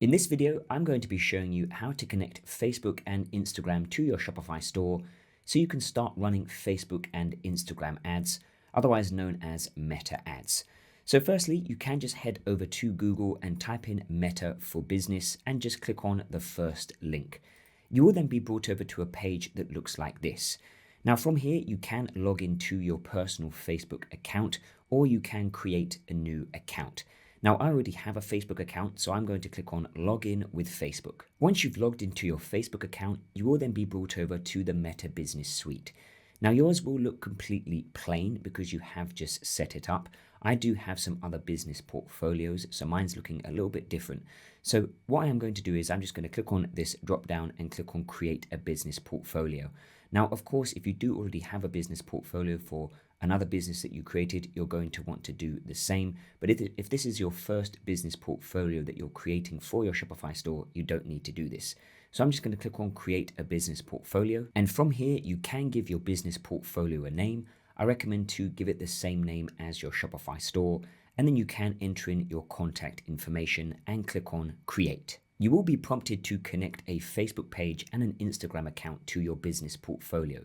In this video, I'm going to be showing you how to connect Facebook and Instagram to your Shopify store so you can start running Facebook and Instagram ads, otherwise known as Meta ads. So firstly, you can just head over to Google and type in Meta for Business and just click on the first link. You will then be brought over to a page that looks like this. Now from here, you can log into your personal Facebook account or you can create a new account. Now I already have a Facebook account, so I'm going to click on Login with Facebook. Once you've logged into your Facebook account, you will then be brought over to the Meta Business Suite. Now yours will look completely plain because you have just set it up. I do have some other business portfolios, so mine's looking a little bit different. So what I am going to do is I'm just going to click on this drop down and click on Create a Business Portfolio. Now, of course, if you do already have a business portfolio for another business that you created, you're going to want to do the same. But if this is your first business portfolio that you're creating for your Shopify store, you don't need to do this. So I'm just going to click on Create a Business Portfolio. And from here, you can give your business portfolio a name. I recommend to give it the same name as your Shopify store. And then you can enter in your contact information and click on Create. You will be prompted to connect a Facebook page and an Instagram account to your business portfolio.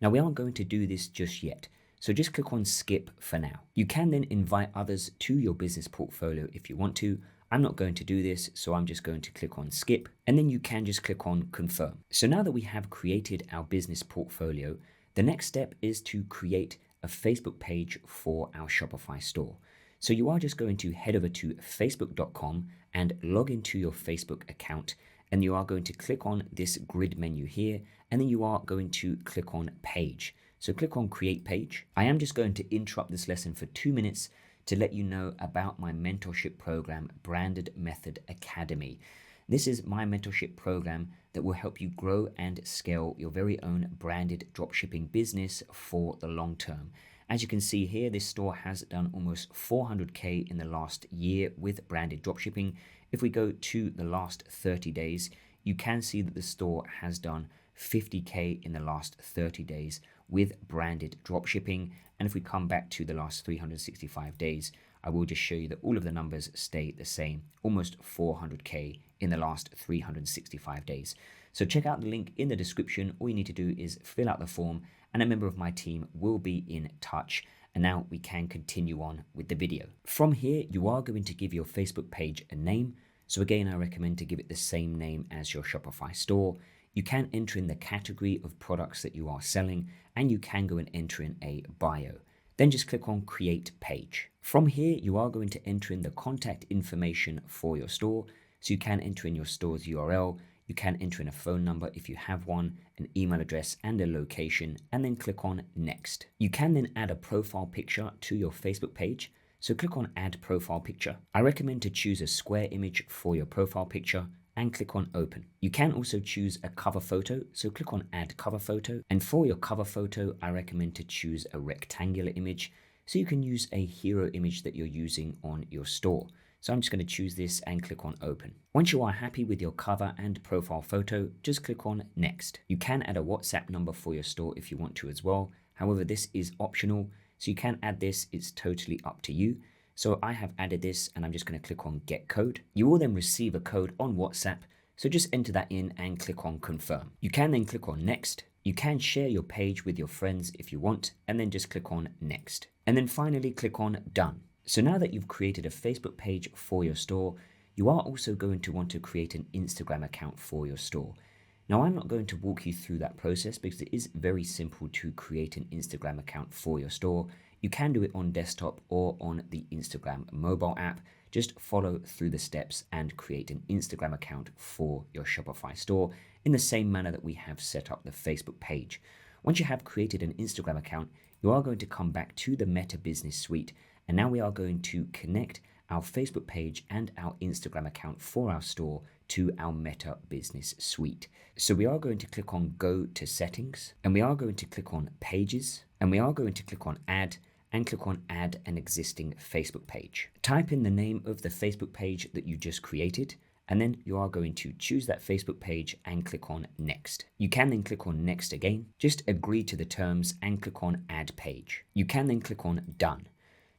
Now we aren't going to do this just yet, so just click on Skip for now. You can then invite others to your business portfolio if you want to. I'm not going to do this, so I'm just going to click on Skip, and then you can just click on Confirm. So now that we have created our business portfolio, the next step is to create a Facebook page for our Shopify store. So you are just going to head over to facebook.com and log into your Facebook account, and you are going to click on this grid menu here, and then you are going to click on Page. So click on Create Page. I am just going to interrupt this lesson for 2 minutes to let you know about my mentorship program, Branded Method Academy. This is my mentorship program that will help you grow and scale your very own branded dropshipping business for the long term. As you can see here, this store has done almost 400K in the last year with branded dropshipping. If we go to the last 30 days, you can see that the store has done 50K in the last 30 days with branded dropshipping. And if we come back to the last 365 days, I will just show you that all of the numbers stay the same, almost 400K in the last 365 days. So check out the link in the description. All you need to do is fill out the form and a member of my team will be in touch. And now we can continue on with the video. From here, you are going to give your Facebook page a name. So again, I recommend to give it the same name as your Shopify store. You can enter in the category of products that you are selling, and you can go and enter in a bio. Then just click on Create Page. From here, you are going to enter in the contact information for your store. So you can enter in your store's URL, you can enter in a phone number if you have one, an email address and a location, and then click on Next. You can then add a profile picture to your Facebook page. So click on Add Profile Picture. I recommend to choose a square image for your profile picture and click on Open. You can also choose a cover photo, so click on Add Cover Photo. And for your cover photo, I recommend to choose a rectangular image, so you can use a hero image that you're using on your store. So I'm just going to choose this and click on Open. Once you are happy with your cover and profile photo, just click on Next. You can add a WhatsApp number for your store if you want to as well. However, this is optional, so you can add this, it's totally up to you. So I have added this and I'm just going to click on Get Code. You will then receive a code on WhatsApp, so just enter that in and click on Confirm. You can then click on Next. You can share your page with your friends if you want, and then just click on Next. And then finally click on Done. So now that you've created a Facebook page for your store, you are also going to want to create an Instagram account for your store. Now I'm not going to walk you through that process because it is very simple to create an Instagram account for your store. You can do it on desktop or on the Instagram mobile app. Just follow through the steps and create an Instagram account for your Shopify store in the same manner that we have set up the Facebook page. Once you have created an Instagram account, you are going to come back to the Meta Business Suite. And now we are going to connect our Facebook page and our Instagram account for our store to our Meta Business Suite. So we are going to click on Go to Settings, and we are going to click on Pages, and we are going to click on Add, and click on Add an existing Facebook page. Type in the name of the Facebook page that you just created, and then you are going to choose that Facebook page and click on Next. You can then click on Next again, just agree to the terms and click on Add Page. You can then click on Done.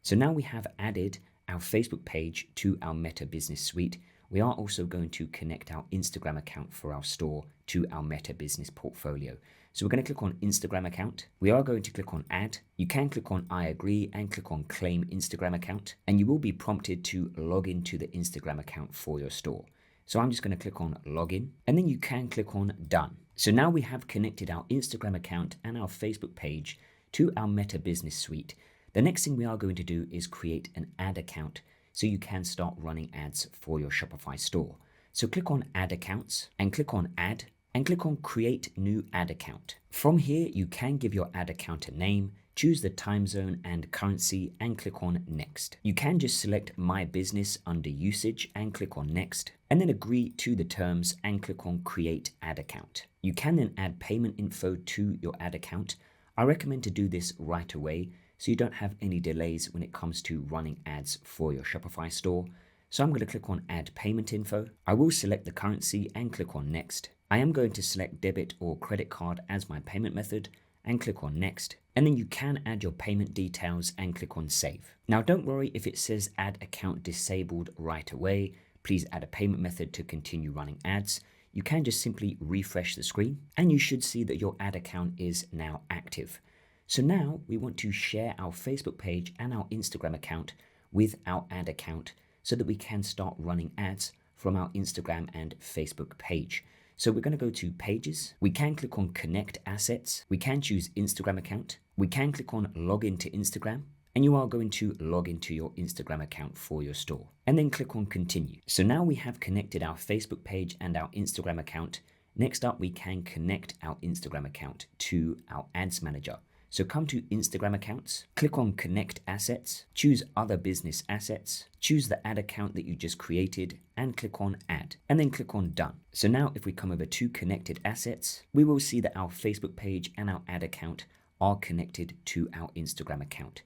So now we have added our Facebook page to our Meta Business Suite. we are also going to connect our Instagram account for our store to our Meta Business portfolio. So we're going to click on Instagram account. We are going to click on add. You can click on I agree and click on claim Instagram account, and you will be prompted to log into the Instagram account for your store. So I'm just going to click on login, and then you can click on done. So now we have connected our Instagram account and our Facebook page to our Meta Business Suite. The next thing we are going to do is create an ad account so you can start running ads for your Shopify store. So click on add accounts and click on add and click on create new ad account. From here, you can give your ad account a name, choose the time zone and currency and click on next. You can just select my business under usage and click on next, and then agree to the terms and click on create ad account. You can then add payment info to your ad account. I recommend to do this right away so you don't have any delays when it comes to running ads for your Shopify store. So I'm going to click on add payment info. I will select the currency and click on next. I am going to select debit or credit card as my payment method and click on next. And then you can add your payment details and click on save. Now don't worry if it says add account disabled right away. Please add a payment method to continue running ads. You can just simply refresh the screen and you should see that your ad account is now active. So now we want to share our Facebook page and our Instagram account with our ad account so that we can start running ads from our Instagram and Facebook page. So we're going to go to pages. We can click on connect assets. We can choose Instagram account. We can click on login to Instagram, and you are going to log into your Instagram account for your store and then click on continue. So now we have connected our Facebook page and our Instagram account. Next up, we can connect our Instagram account to our ads manager. So come to Instagram accounts, click on connect assets, choose other business assets, choose the ad account that you just created and click on add and then click on done. So now if we come over to connected assets, we will see that our Facebook page and our ad account are connected to our Instagram account.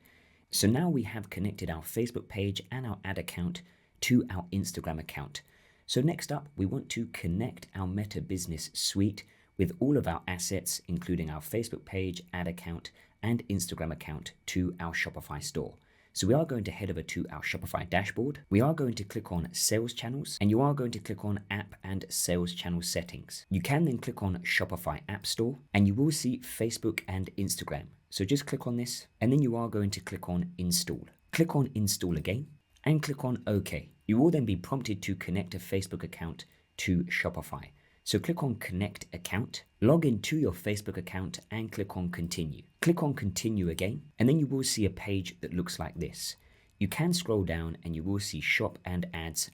So now we have connected our Facebook page and our ad account to our Instagram account. So next up, we want to connect our Meta Business Suite with all of our assets, including our Facebook page, ad account, and Instagram account to our Shopify store. So we are going to head over to our Shopify dashboard. We are going to click on sales channels and you are going to click on app and sales channel settings. You can then click on Shopify App Store and you will see Facebook and Instagram. So just click on this and then you are going to click on install. Click on install again and click on OK. You will then be prompted to connect a Facebook account to Shopify. So click on connect account, log into your Facebook account and click on continue. Click on continue again, and then you will see a page that looks like this. You can scroll down and you will see shop and ads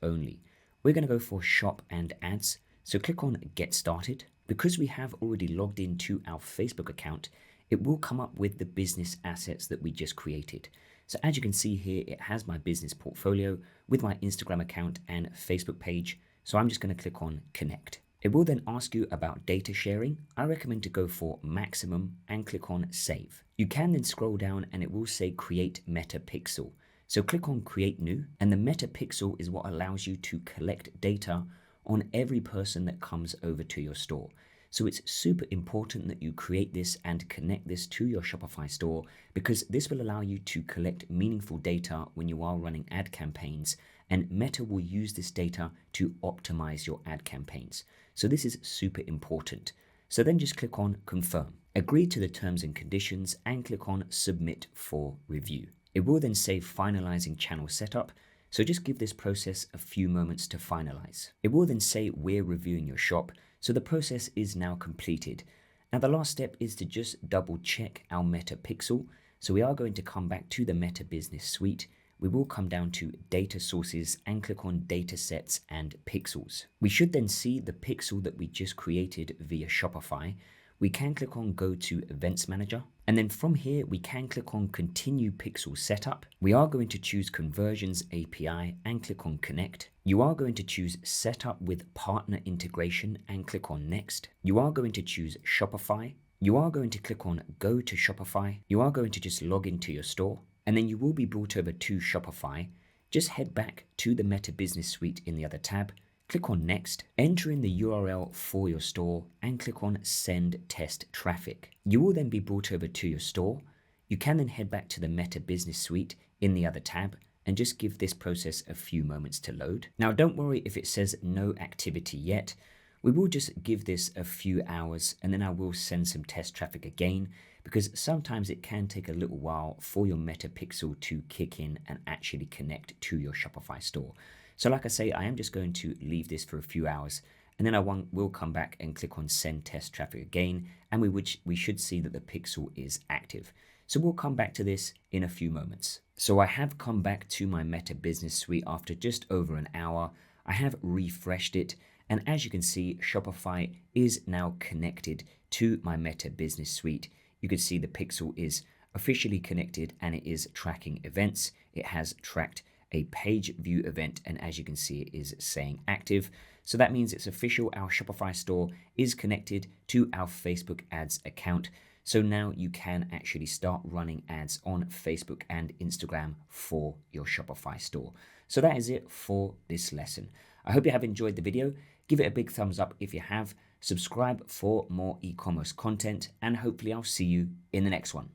only. We're going to go for shop and ads. So click on get started. Because we have already logged into our Facebook account, it will come up with the business assets that we just created. So as you can see here, it has my business portfolio with my Instagram account and Facebook page. So I'm just going to click on connect. It will then ask you about data sharing. I recommend to go for maximum and click on save. You can then scroll down and it will say create meta pixel. So click on create new, and the meta pixel is what allows you to collect data on every person that comes over to your store. So it's super important that you create this and connect this to your Shopify store, because this will allow you to collect meaningful data when you are running ad campaigns, and Meta will use this data to optimize your ad campaigns. So this is super important. So then just click on confirm, agree to the terms and conditions and click on submit for review. It will then say finalizing channel setup. So just give this process a few moments to finalize. It will then say we're reviewing your shop. So the process is now completed. Now the last step is to just double check our Meta Pixel. So we are going to come back to the Meta Business Suite. We will come down to data sources and click on data sets and pixels. We should then see the pixel that we just created via Shopify. We can click on go to events manager. And then from here, we can click on continue pixel setup. We are going to choose conversions API and click on connect. You are going to choose setup with partner integration and click on next. You are going to choose Shopify. You are going to click on go to Shopify. You are going to just log into your store and then you will be brought over to Shopify. Just head back to the Meta Business Suite in the other tab. Click on next, enter in the URL for your store and click on send test traffic. You will then be brought over to your store. You can then head back to the Meta Business Suite in the other tab and just give this process a few moments to load. Now, don't worry if it says no activity yet. We will just give this a few hours and then I will send some test traffic again, because sometimes it can take a little while for your Meta Pixel to kick in and actually connect to your Shopify store. So like I say, I am just going to leave this for a few hours and then I will come back and click on send test traffic again, and we should see that the pixel is active. So we'll come back to this in a few moments. So I have come back to my Meta Business Suite after just over an hour. I have refreshed it, and as you can see, Shopify is now connected to my Meta Business Suite. You can see the pixel is officially connected and it is tracking events. It has tracked a page view event, and as you can see, it is saying active. So that means it's official. Our Shopify store is connected to our Facebook ads account. So now you can actually start running ads on Facebook and Instagram for your Shopify store. So that is it for this lesson. I hope you have enjoyed the video. Give it a big thumbs up if you have. Subscribe for more e-commerce content, and hopefully I'll see you in the next one.